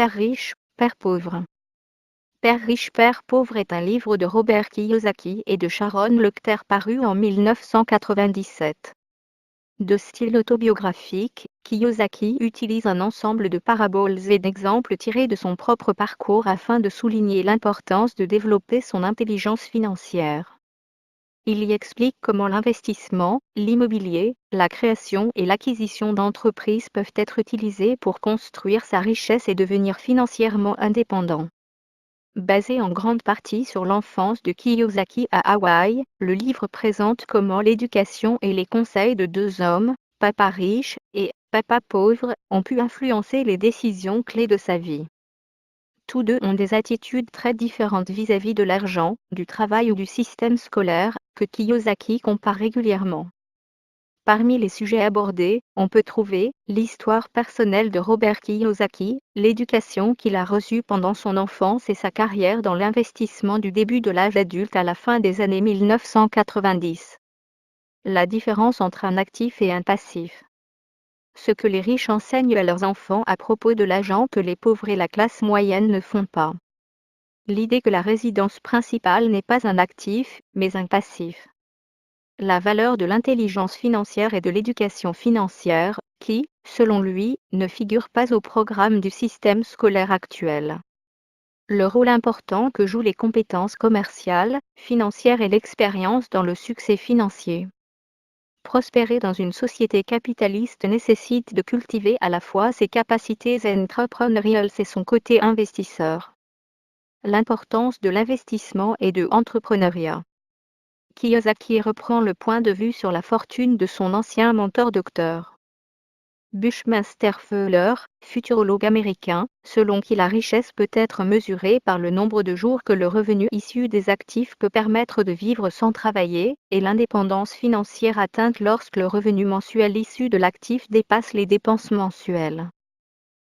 Père riche, Père pauvre. Père riche, Père pauvre est un livre de Robert Kiyosaki et de Sharon Lechter paru en 1997. De style autobiographique, Kiyosaki utilise un ensemble de paraboles et d'exemples tirés de son propre parcours afin de souligner l'importance de développer son intelligence financière. Il y explique comment l'investissement, l'immobilier, la création et l'acquisition d'entreprises peuvent être utilisés pour construire sa richesse et devenir financièrement indépendant. Basé en grande partie sur l'enfance de Kiyosaki à Hawaï, le livre présente comment l'éducation et les conseils de deux hommes, Papa riche et Papa pauvre, ont pu influencer les décisions clés de sa vie. Tous deux ont des attitudes très différentes vis-à-vis de l'argent, du travail ou du système scolaire, que Kiyosaki compare régulièrement. Parmi les sujets abordés, on peut trouver l'histoire personnelle de Robert Kiyosaki, l'éducation qu'il a reçue pendant son enfance et sa carrière dans l'investissement du début de l'âge adulte à la fin des années 1990. La différence entre un actif et un passif. Ce que les riches enseignent à leurs enfants à propos de l'argent que les pauvres et la classe moyenne ne font pas. L'idée que la résidence principale n'est pas un actif, mais un passif. La valeur de l'intelligence financière et de l'éducation financière, qui, selon lui, ne figure pas au programme du système scolaire actuel. Le rôle important que jouent les compétences commerciales, financières et l'expérience dans le succès financier. Prospérer dans une société capitaliste nécessite de cultiver à la fois ses capacités entrepreneuriales et son côté investisseur. L'importance de l'investissement et de l'entrepreneuriat. Kiyosaki reprend le point de vue sur la fortune de son ancien mentor Dr. Bushmaster Fuller, futurologue américain, selon qui la richesse peut être mesurée par le nombre de jours que le revenu issu des actifs peut permettre de vivre sans travailler, et l'indépendance financière atteinte lorsque le revenu mensuel issu de l'actif dépasse les dépenses mensuelles.